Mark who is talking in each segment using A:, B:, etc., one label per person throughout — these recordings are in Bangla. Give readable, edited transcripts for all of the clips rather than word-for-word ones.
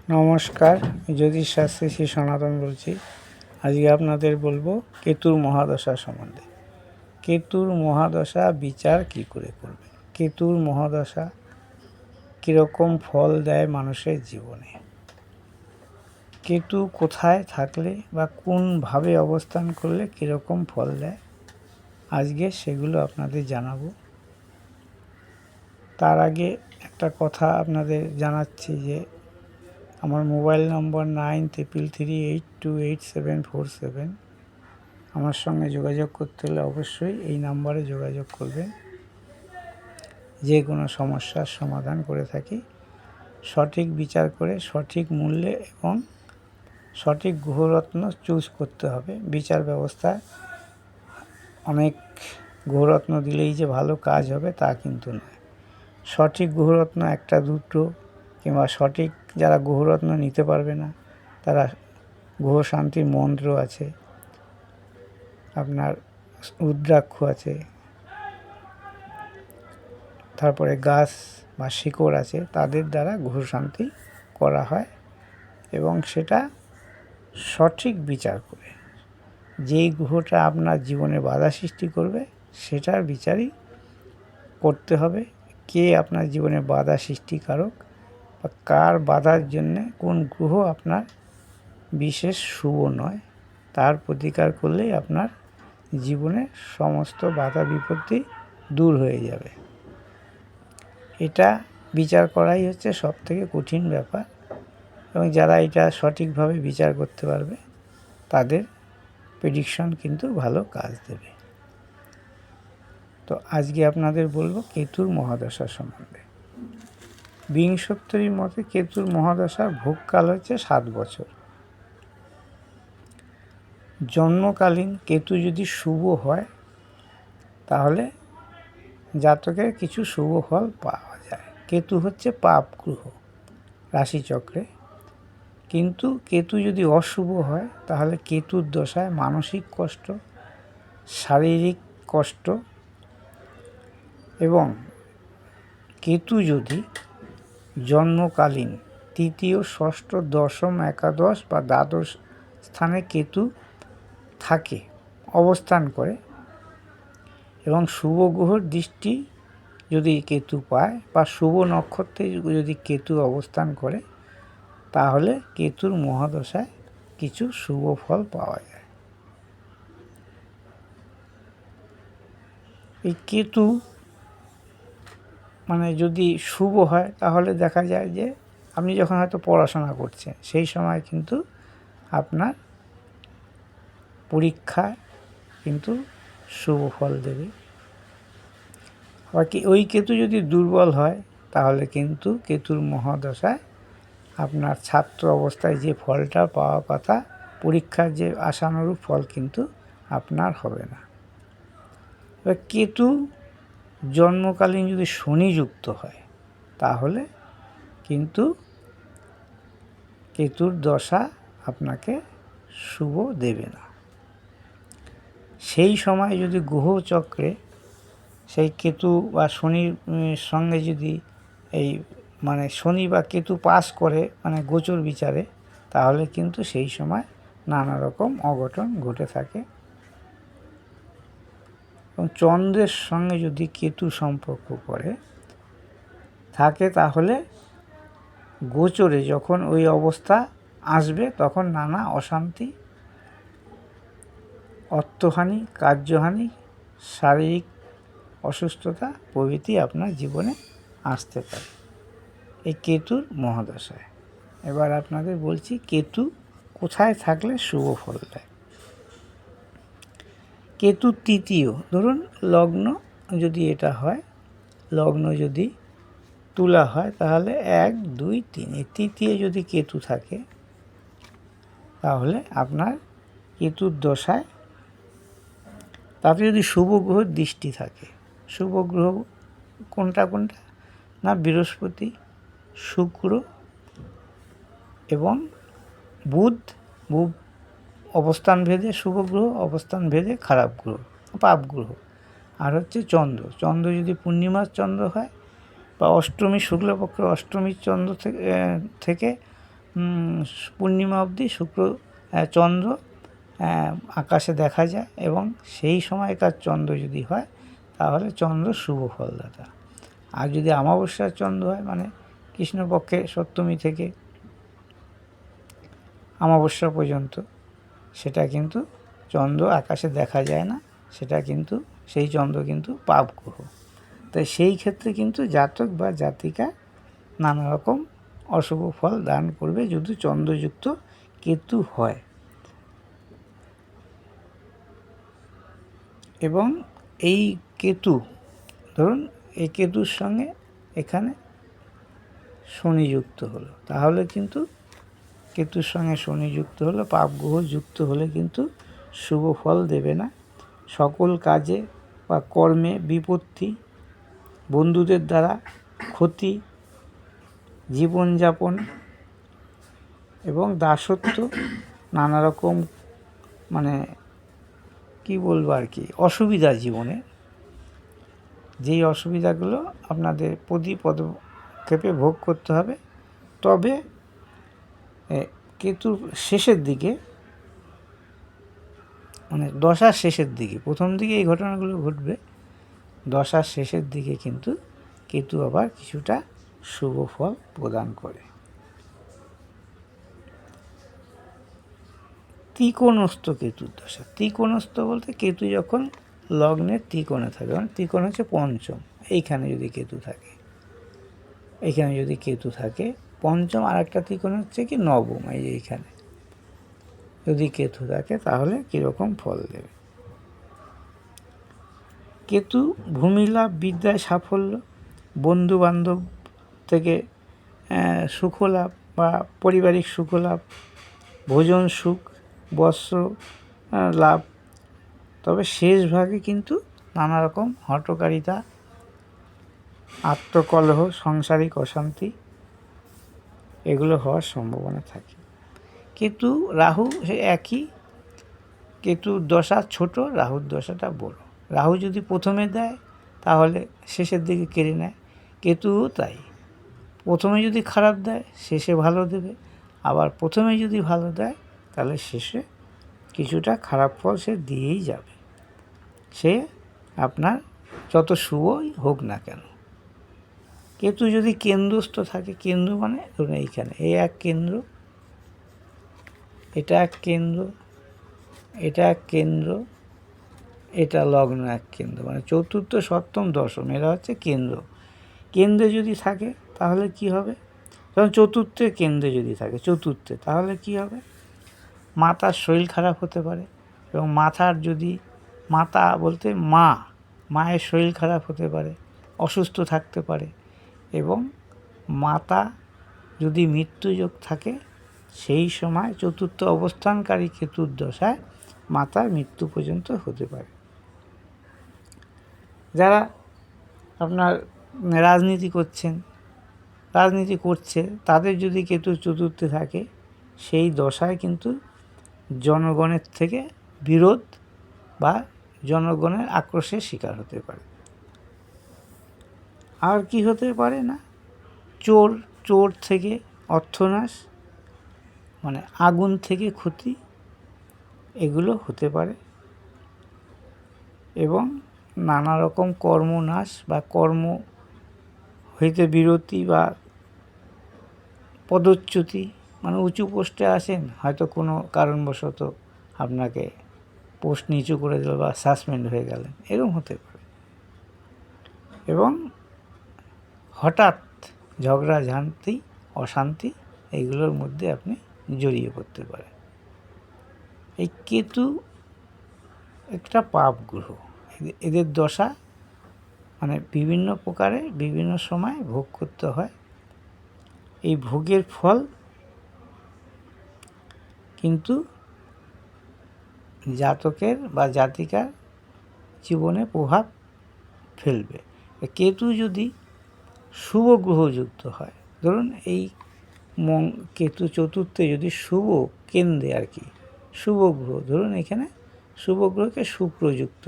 A: নমস্কার, জ্যোতিষশাস্ত্রী শ্রী সনাতন বলছি। আজকে আপনাদের বলবো কেতুর মহাদশা সম্বন্ধে। কেতুর মহাদশা বিচার কি করে করবে, কেতুর মহাদশা কীরকম ফল দেয় মানুষের জীবনে, কেতু কোথায় থাকলে বা কোনভাবে অবস্থান করলে কীরকম ফল দেয়, আজকে সেগুলো আপনাদের জানাবো। তার আগে একটা কথা আপনাদের জানাচ্ছি যে আমার মোবাইল নম্বর 9333828747। আমার সঙ্গে যোগাযোগ করতে হলে অবশ্যই এই নাম্বারে যোগাযোগ করবেন। যে কোনো সমস্যার সমাধান করে থাকি, সঠিক বিচার করে সঠিক মূল্যে এবং সঠিক গ্রহরত্ন চুজ করতে হবে। বিচার ব্যবস্থায় অনেক গ্রহরত্ন দিলেই যে ভালো কাজ হবে তা কিন্তু নয়। সঠিক গ্রহরত্ন একটা দুটো কিংবা সঠিক যারা গ্রহরত্ন নিতে পারবে না তারা গ্রহ শান্তির মন্ত্র আছে, আপনার রুদ্রাক্ষ আছে, তারপরে গাছ বা শিকড় আছে, তাদের দ্বারা গ্রহ শান্তি করা হয় এবং সেটা সঠিক বিচার করে। যেই গ্রহটা আপনার জীবনে বাধা সৃষ্টি করবে সেটার বিচারই করতে হবে। কে আপনার জীবনে বাধা সৃষ্টিকারক বা কার বাধার জন্যে কোন গ্রহ আপনার বিশেষ শুভ নয়, তার প্রতিকার করলেই আপনার জীবনে সমস্ত বাধা বিপত্তি দূর হয়ে যাবে। এটা বিচার করাই হচ্ছে সবথেকে কঠিন ব্যাপার এবং যারা এটা সঠিকভাবে বিচার করতে পারবে তাদের প্রেডিকশন কিন্তু ভালো কাজ দেবে। তো আজকে আপনাদের বলবো কেতুর মহাদশা সম্বন্ধে। বিংশোত্তরীর মতে কেতুর মহাদশার ভোগকাল হচ্ছে 7 বছর। জন্মকালীন কেতু যদি শুভ হয় তাহলে জাতকের কিছু শুভ ফল পাওয়া যায়। কেতু হচ্ছে পাপ গ্রহ রাশিচক্রে, কিন্তু কেতু যদি অশুভ হয় তাহলে কেতুর দশায় মানসিক কষ্ট, শারীরিক কষ্ট, এবং কেতু যদি জন্মকালীন তৃতীয়, ষষ্ঠ, দশম, একাদশ বা দ্বাদশ স্থানে কেতু থাকে, অবস্থান করে এবং শুভ গ্রহর দৃষ্টি যদি কেতু পায় বা শুভ নক্ষত্রে যদি কেতু অবস্থান করে তাহলে কেতুর মহাদশায় কিছু শুভ ফল পাওয়া যায়। এই কেতু যদি শুভ হয় তাহলে দেখা যায় যে আপনি যখন হয়তো পড়াশোনা করছেন সেই সময় কিন্তু আপনার পরীক্ষায় কিন্তু শুভ ফল দেবে। বাকি ওই কেতু যদি দুর্বল হয় তাহলে কিন্তু কেতুর মহাদশায় আপনার ছাত্র অবস্থায় যে ফলটা পাওয়ার কথা, পরীক্ষার যে আশানুরূপ ফল কিন্তু আপনার হবে না। এবার কেতু জন্মকালীন যদি শনিযুক্ত হয় তাহলে কিন্তু কেতুর দশা আপনাকে শুভ দেবে না। সেই সময় যদি গ্রহচক্রে সেই কেতু বা শনির সঙ্গে যদি এই শনি বা কেতু পাস করে গোচর বিচারে তাহলে কিন্তু সেই সময় নানা রকম অঘটন ঘটে থাকে। এবং চন্দ্রের সঙ্গে যদি কেতু সম্পর্ক করে থাকে তাহলে গোচরে যখন ওই অবস্থা আসবে তখন নানা অশান্তি, অর্থহানি, কার্যহানি, শারীরিক অসুস্থতা প্রভৃতি আপনার জীবনে আসতে পারে এই কেতুর মহাদশায়। এবার আপনাদের বলছি কেতু কোথায় থাকলে শুভ ফল দেয়। কেতু তৃতীয়, ধরুন লগ্ন যদি এটা হয়, লগ্ন যদি তুলা হয় তাহলে 1, 2, 3 এই তৃতীয় যদি কেতু থাকে তাহলে আপনার কেতুর দশায় তাতে যদি শুভ গ্রহের দৃষ্টি থাকে, শুভ গ্রহ কোনটা কোনটা না বৃহস্পতি, শুক্র এবং বুধ অবস্থান ভেদে শুভ গ্রহ, অবস্থান ভেদে খারাপ গ্রহ, পাপ গ্রহ। আর হচ্ছে চন্দ্র, চন্দ্র যদি পূর্ণিমার চন্দ্র হয় বা অষ্টমী শুক্লপক্ষের অষ্টমীর চন্দ্র থেকে পূর্ণিমা অবধি চন্দ্র আকাশে দেখা যায়, এবং সেই সময়কার চন্দ্র যদি হয় তাহলে চন্দ্র শুভ ফলদাতা। আর যদি অমাবস্যার চন্দ্র হয়, মানে কৃষ্ণপক্ষে সপ্তমী থেকে অমাবস্যা পর্যন্ত, সেটা কিন্তু চন্দ্র আকাশে দেখা যায় না, সেটা কিন্তু সেই চন্দ্র কিন্তু পাপ গ্রহ। তাই সেই ক্ষেত্রে কিন্তু জাতক বা জাতিকা নানা রকম অশুভ ফল দান করবে যদি চন্দ্রযুক্ত কেতু হয়। এবং এই কেতু, ধরুন এই কেতুর সঙ্গে এখানে শনি যুক্ত হলো, তাহলে কিন্তু কেতুর সঙ্গে শনি যুক্ত হলো, পাপ গ্রহ যুক্ত হলে কিন্তু শুভ ফল দেবে না। সকল কাজে বা কর্মে বিপত্তি, বন্ধুদের দ্বারা ক্ষতি, জীবনযাপন এবং দাসত্ব, নানা রকম মানে কি বলবো আর কি, অসুবিধা জীবনে, যেই অসুবিধাগুলো আপনাদের প্রতি পদক্ষেপে ভোগ করতে হবে। তবে কেতুর শেষের দিকে, মানে দশার শেষের দিকে, প্রথম দিকে এই ঘটনাগুলো ঘটবে, দশার শেষের দিকে কিন্তু কেতু আবার কিছুটা শুভ ফল প্রদান করে। ত্রিকোণস্থ কেতুর দশা, ত্রিকোণস্থ বলতে কেতু যখন লগ্নের ত্রিকোণে থাকে, মানে ত্রিকোণ হচ্ছে পঞ্চম, এইখানে যদি কেতু থাকে, এইখানে যদি কেতু থাকে পঞ্চম, আর একটা ত্রিকোণ হচ্ছে কি নবম, এই যে এইখানে যদি কেতু থাকে তাহলে কীরকম ফল দেবে। কেতু ভূমিলাভ, বিদ্যায় সাফল্য, বন্ধুবান্ধব থেকে সুখলাভ বা পারিবারিক সুখলাভ, ভোজন সুখ, বস্ত্র লাভ। তবে শেষ ভাগে কিন্তু নানা রকম হঠকারিতা, আত্মকলহ, সাংসারিক অশান্তি, এগুলো হওয়ার সম্ভাবনা থাকে। কেতু রাহু সে একই, কেতুর দশা ছোট, রাহুর দশাটা বড়। রাহু যদি প্রথমে দেয় তাহলে শেষের দিকে কেড়ে নেয়, কেতুও তাই, প্রথমে যদি খারাপ দেয় শেষে ভালো দেবে, আবার প্রথমে যদি ভালো দেয় তাহলে শেষে কিছুটা খারাপ ফল সে দিয়েই যাবে, সে আপনার যত শুভই হোক না কেন। কেতু যদি কেন্দ্রস্থ থাকে, কেন্দ্র মানে ধরুন এইখানে, এই এক কেন্দ্র, এটা এক কেন্দ্র, এটা এক কেন্দ্র, এটা লগ্ন এক কেন্দ্র, মানে চতুর্থ, সপ্তম, দশম, এরা হচ্ছে কেন্দ্র। কেন্দ্রে যদি থাকে তাহলে কি হবে, যেমন চতুর্থে কেন্দ্রে যদি থাকে, চতুর্থে, তাহলে কি হবে, মাতার শরীর খারাপ হতে পারে, এবং মাথার যদি, মাতা বলতে মায়ের শরীর খারাপ হতে পারে, অসুস্থ থাকতে পারে, এবং মাতা যদি মৃত্যুযোগ থাকে সেই সময় চতুর্থ অবস্থানকারী কেতুর দশায় মাতার মৃত্যু পর্যন্ত হতে পারে। যারা আপনার রাজনীতি করছে তাদের যদি কেতু চতুর্থে থাকে, সেই দশায় কিন্তু জনগণের থেকে বিরোধ বা জনগণের আক্রোশের শিকার হতে পারে। আর কি হতে পারে না, চোর থেকে অর্থনাশ, মানে আগুন থেকে ক্ষতি, এগুলো হতে পারে। এবং নানা রকম কর্মনাশ বা কর্ম হইতে বিরতি বা পদচ্যুতি, মানে উঁচু পোস্টে আসেন, হয়তো কোনো কারণবশত আপনাকে পোস্ট নিচু করে দিল বা সাসপেন্ড হয়ে গেলেন, এরকম হতে পারে। এবং হঠাৎ ঝগড়াঝাঁটি, অশান্তি, এইগুলোর মধ্যে আপনি জড়িয়ে পড়তে পারেন। এই কেতু একটা পাপ গ্রহ, এদের দশা মানে বিভিন্ন প্রকারে বিভিন্ন সময় ভোগ করতে হয়। এই ভোগের ফল কিন্তু জাতকের বা জাতিকার জীবনে প্রভাব ফেলবে। কেতু যদি শুভ গ্রহযুক্ত হয়, ধরুন এই কেতু চতুর্থে যদি শুভ কেন্দ্রে আর কি, শুভ গ্রহ, ধরুন এখানে শুভ গ্রহকে শুক্রযুক্ত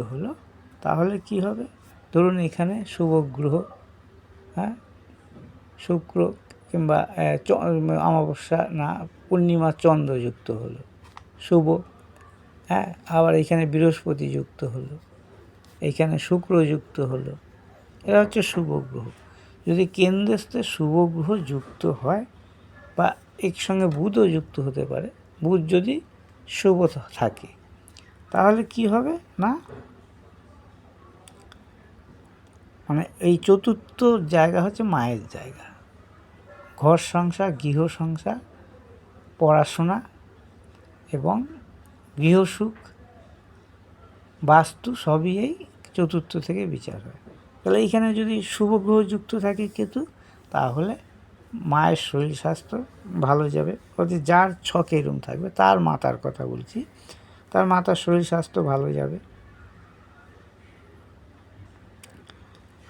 A: হলো, তাহলে কি হবে, ধরুন এখানে শুভ গ্রহ, শুক্র কিংবা অমাবস্যা না পূর্ণিমা চন্দ্রযুক্ত হলো, শুভ। হ্যাঁ, আবার এখানে বৃহস্পতি যুক্ত হলো, এইখানে শুক্র যুক্ত হলো, এরা হচ্ছে শুভ গ্রহ। যদি কেন্দ্রস্থে শুভ গ্রহ যুক্ত হয় বা এর সঙ্গে বুধও যুক্ত হতে পারে, বুধ যদি শুভ থাকে, তাহলে কি হবে না, মানে এই চতুর্থ জায়গা হচ্ছে মায়ের জায়গা। ঘর সংসার, গৃহ সংসার, পড়াশোনা এবং গৃহসুখ, বাস্তু সবই এই চতুর্থ থেকে বিচার হয়। তাহলে এইখানে যদি শুভ গ্রহ যুক্ত থাকে কেতু, তাহলে মায়ের শরীর স্বাস্থ্য ভালো যাবে। অর্থাৎ যার ছকে এরম থাকবে, তার মাতার কথা বলছি, তার মাতার শরীর স্বাস্থ্য ভালো যাবে।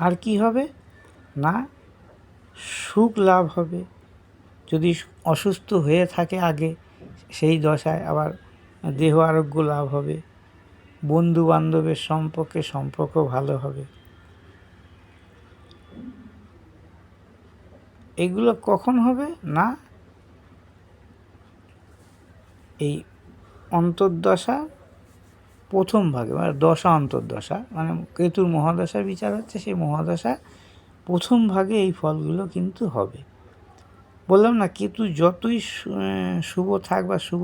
A: আর কি হবে না, সুখ লাভ হবে। যদি অসুস্থ হয়ে থাকে আগে, সেই দশায় আবার দেহ আরোগ্য লাভ হবে। বন্ধু বান্ধবের সম্পর্ক ভালো হবে। এগুলো কখন হবে না, এই অন্তর্দশা প্রথম ভাগে, মানে দশা অন্তর্দশা, মানে কেতুর মহাদশার বিচার হচ্ছে, সেই মহাদশা প্রথম ভাগে এই ফলগুলো কিন্তু হবে। বললাম না, কেতু যতই শুভ থাক বা শুভ,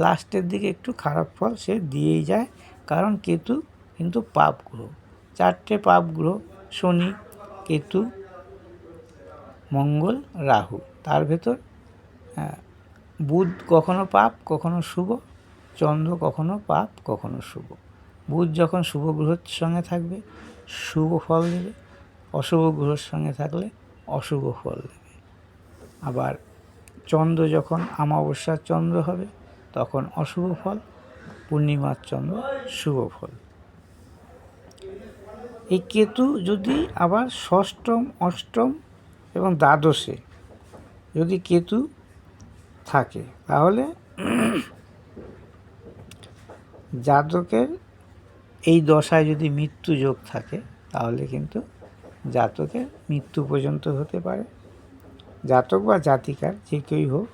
A: লাস্টের দিকে একটু খারাপ ফল সে দিয়েই যায়, কারণ কেতু কিন্তু পাপ গ্রহ। 4টে পাপ গ্রহ, শনি, কেতু, মঙ্গল, রাহু। তার ভেতর বুধ কখনো পাপ কখনো শুভ, চন্দ্র কখনো পাপ কখনো শুভ। বুধ যখন শুভ গ্রহের সঙ্গে থাকবে শুভ ফল দেবে, অশুভ গ্রহের সঙ্গে থাকলে অশুভ ফল দেবে। আবার চন্দ্র যখন অমাবস্যার চন্দ্র হবে তখন অশুভ ফল, পূর্ণিমার চন্দ্র শুভ ফল। এই কেতু যদি আবার ষষ্ঠম, অষ্টম এবং দ্বাদশে যদি কেতু থাকে, তাহলে জাতকের এই দশায় যদি মৃত্যু যোগ থাকে, তাহলে কিন্তু জাতকের মৃত্যু পর্যন্ত হতে পারে। জাতক বা জাতিকার যে কেউই হোক,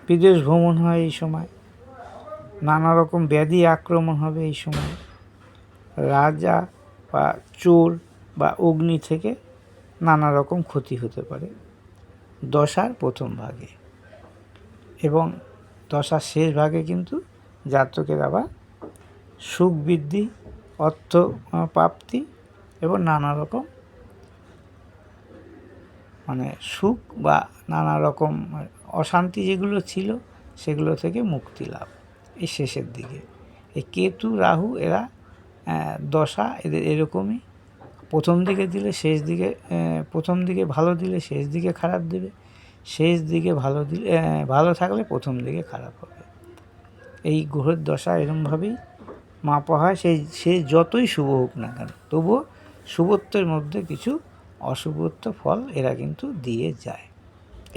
A: বিদেশ ভ্রমণ হয় এই সময়, নানা রকম ব্যাধি আক্রমণ হবে এই সময়, রাজা বা চোর বা অগ্নি থেকে নানা রকম ক্ষতি হতে পারে দশার প্রথম ভাগে। এবং দশার শেষ ভাগে কিন্তু জাতকের আবার সুখ বৃদ্ধি, অর্থ প্রাপ্তি এবং নানা রকম মানে সুখ বা নানা রকম অশান্তি যেগুলো ছিল সেগুলো থেকে মুক্তি লাভ এই শেষের দিকে। এই কেতু রাহু এরা দশা এদের এরকমই, প্রথম দিকে দিলে শেষ দিকে, প্রথম দিকে ভালো দিলে শেষ দিকে খারাপ দেবে, শেষ দিকে ভালো দিলে, ভালো থাকলে প্রথম দিকে খারাপ হবে। এই গ্রহের দশা এরকমভাবেই মাপা হয়। সে যতই শুভ হোক না কেন, তবুও শুভত্বের মধ্যে কিছু অশুভত্ব ফল এরা কিন্তু দিয়ে যায়।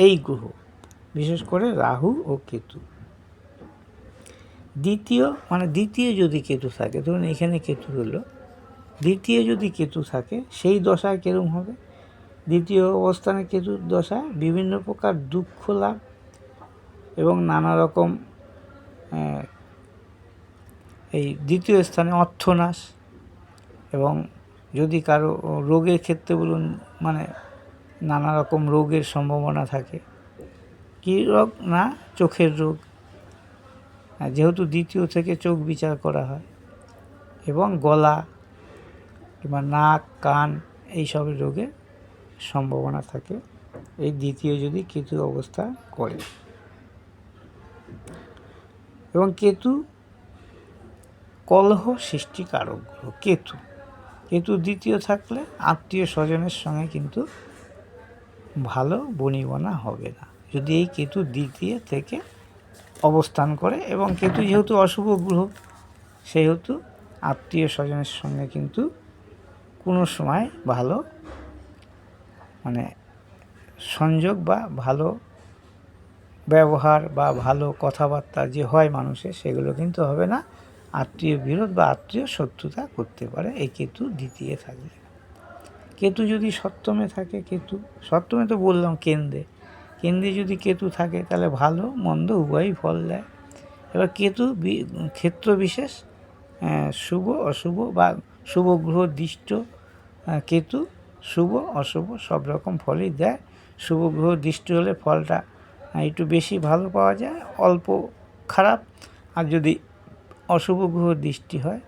A: এই গ্রহ বিশেষ করে রাহু ও কেতু। দ্বিতীয় যদি কেতু থাকে, ধরুন এখানে কেতু হলো, দ্বিতীয় যদি কেতু থাকে সেই দশায় কেরম হবে, দ্বিতীয় অবস্থানে কেতুর দশায় বিভিন্ন প্রকার দুঃখ লাভ এবং নানা রকম এই দ্বিতীয় স্থানে অর্থনাশ, এবং যদি কারো রোগের ক্ষেত্রে বলুন, মানে নানা রকম রোগের সম্ভাবনা থাকে। কী রোগ না, চোখের রোগ, যেহেতু দ্বিতীয় থেকে চোখ বিচার করা হয়, এবং গলা কিংবা নাক কান এইসবের রোগের সম্ভাবনা থাকে এই দ্বিতীয় যদি কেতু অবস্থা করে। এবং কেতু কলহ সৃষ্টিকারক গ্রহ। কেতু দ্বিতীয় থাকলে আত্মীয় স্বজনের সঙ্গে কিন্তু ভালো বনিবনা হবে না, যদি এই কেতু দ্বিতীয় থেকে অবস্থান করে। এবং কেতু যেহেতু অশুভ গ্রহ, সেহেতু আত্মীয় স্বজনের সঙ্গে কিন্তু কোনো সময় ভালো মানে সংযোগ বা ভালো ব্যবহার বা ভালো কথাবার্তা যে হয় মানুষের, সেগুলো কিন্তু হবে না। আত্মীয় বিরোধ বা আত্মীয় শত্রুতা করতে পারে এই কেতু দ্বিতীয় থাকলে। কেতু যদি সপ্তমে থাকে, কেতু সপ্তমে তো বললাম কেন্দ্রে যদি কেতু থাকে তাহলে ভালো মন্দ উভয়ই ফল দেয়। এবার কেতু ক্ষেত্র বিশেষ শুভ অশুভ বা শুভ গ্রহ দৃষ্ট কেতু শুভ অশুভ সব রকম ফলই দেয়। শুভ গ্রহ দৃষ্টি হলে ফলটা একটু বেশি ভালো পাওয়া যায়, অল্প খারাপ। আর যদি অশুভ গ্রহ দৃষ্টি হয়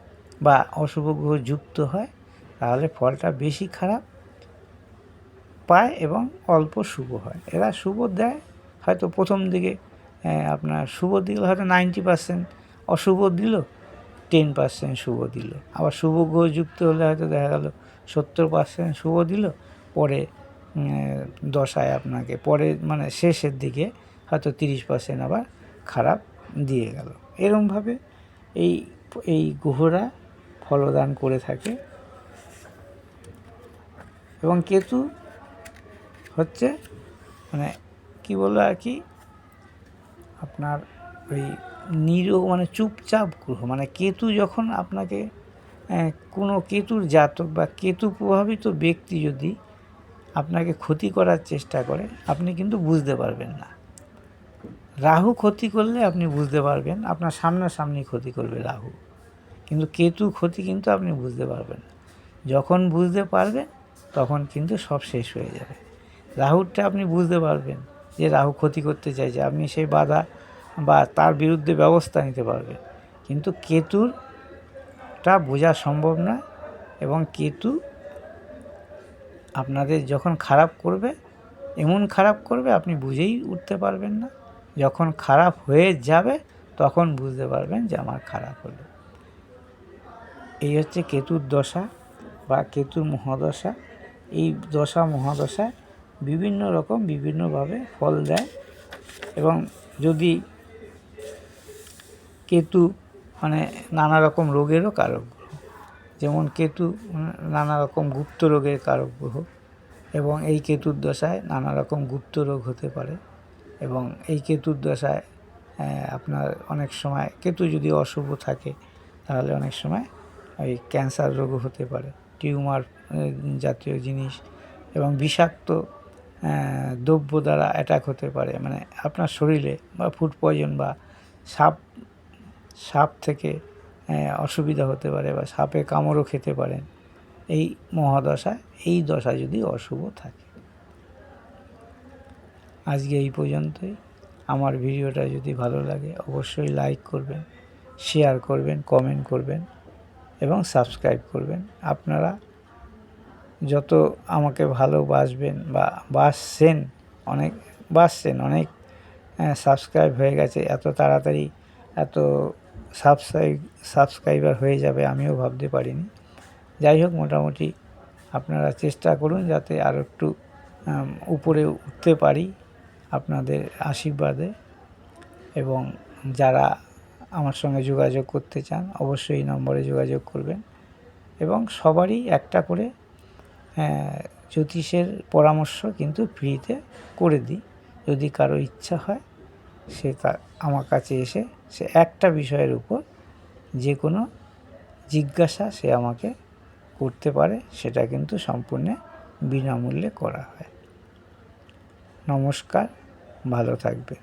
A: বা অশুভ গ্রহ যুক্ত হয় তাহলে ফলটা বেশি খারাপ পায় এবং অল্প শুভ হয়। এরা শুভ দেয় হয়তো প্রথম দিকে আপনার শুভ দিল হয়তো 90%, অশুভ দিল 10% শুভ দিল। আবার শুভ গ্রহ যুক্ত হলে হয়তো দেখা গেল 70% শুভ দিল, পরে দশায় আপনাকে পরে মানে শেষের দিকে হয়তো 30% আবার খারাপ দিয়ে গেল। এরকমভাবে এই গ্রহরা ফলদান করে থাকে। এবং কেতু হচ্ছে মানে কি বলবো আর কি আপনার ওই মানে চুপচাপ গ্রহ। মানে কেতু যখন আপনাকে কোনো কেতুর জাতক বা কেতু প্রভাবিত ব্যক্তি যদি আপনাকে ক্ষতি করার চেষ্টা করে আপনি কিন্তু বুঝতে পারবেন না। রাহু ক্ষতি করলে আপনি বুঝতে পারবেন, আপনার সামনাসামনি ক্ষতি করবে রাহু, কিন্তু কেতু ক্ষতি কিন্তু আপনি বুঝতে পারবেন না। যখন বুঝতে পারবেন তখন কিন্তু সব শেষ হয়ে যাবে। রাহুরটা আপনি বুঝতে পারবেন যে রাহু ক্ষতি করতে চাইছে, আপনি সেই বাধা বা তার বিরুদ্ধে ব্যবস্থা নিতে পারবেন, কিন্তু কেতুরটা বোঝা সম্ভব না। এবং কেতু আপনাদের যখন খারাপ করবে, এমন খারাপ করবে আপনি বুঝেই উঠতে পারবেন না। যখন খারাপ হয়ে যাবে তখন বুঝতে পারবেন যে আমার খারাপ হলো। এই হচ্ছে কেতুর দশা বা কেতুর মহাদশা। এই দশা মহাদশায় বিভিন্ন রকম বিভিন্নভাবে ফল দেয়। এবং যদি কেতু মানে নানা রকম রোগেরও কারক গ্রহ, যেমন কেতু নানা রকম গুপ্ত রোগের কারক গ্রহ, এবং এই কেতুর দশায় নানা রকম গুপ্ত রোগ হতে পারে। এবং এই কেতুর দশায় আপনার অনেক সময় কেতু যদি অশুভ থাকে তাহলে অনেক সময় ওই ক্যান্সার রোগও হতে পারে, টিউমার জাতীয় জিনিস, এবং বিষাক্ত দ্রব্য দ্বারা অ্যাটাক হতে পারে, মানে আপনার শরীরে বা ফুড পয়জন বা সাপ থেকে অসুবিধা হতে পারে, বা সাপে কামড়ও খেতে পারেন এই মহাদশায়, এই দশা যদি অশুভ থাকে। আজকে এই পর্যন্তই। আমার ভিডিওটা যদি ভালো লাগে অবশ্যই লাইক করবেন, শেয়ার করবেন, কমেন্ট করবেন এবং সাবস্ক্রাইব করবেন। আপনারা যত আমাকে ভালোবাসবেন বা অনেক সাবস্ক্রাইব হয়ে গেছে, এত তাড়াতাড়ি এত সাবস্ক্রাইবার হয়ে যাবে আমিও ভাবতে পারিনি। যাই হোক, মোটামুটি আপনারা চেষ্টা করুন যাতে আরও একটু উপরে উঠতে পারি আপনাদের আশীর্বাদে। এবং যারা আমার সঙ্গে যোগাযোগ করতে চান অবশ্যই এই নম্বরে যোগাযোগ করবেন। এবং সবারই একটা করে জ্যোতিষের পরামর্শ কিন্তু ফ্রিতে করে দিই। যদি কারো ইচ্ছা হয় সে আমার কাছে এসে সে একটা বিষয়ের উপর যে কোনো জিজ্ঞাসা সে আমাকে করতে পারে, সেটা কিন্তু সম্পূর্ণ বিনামূল্যে করা হয়। নমস্কার, ভালো থাকবেন।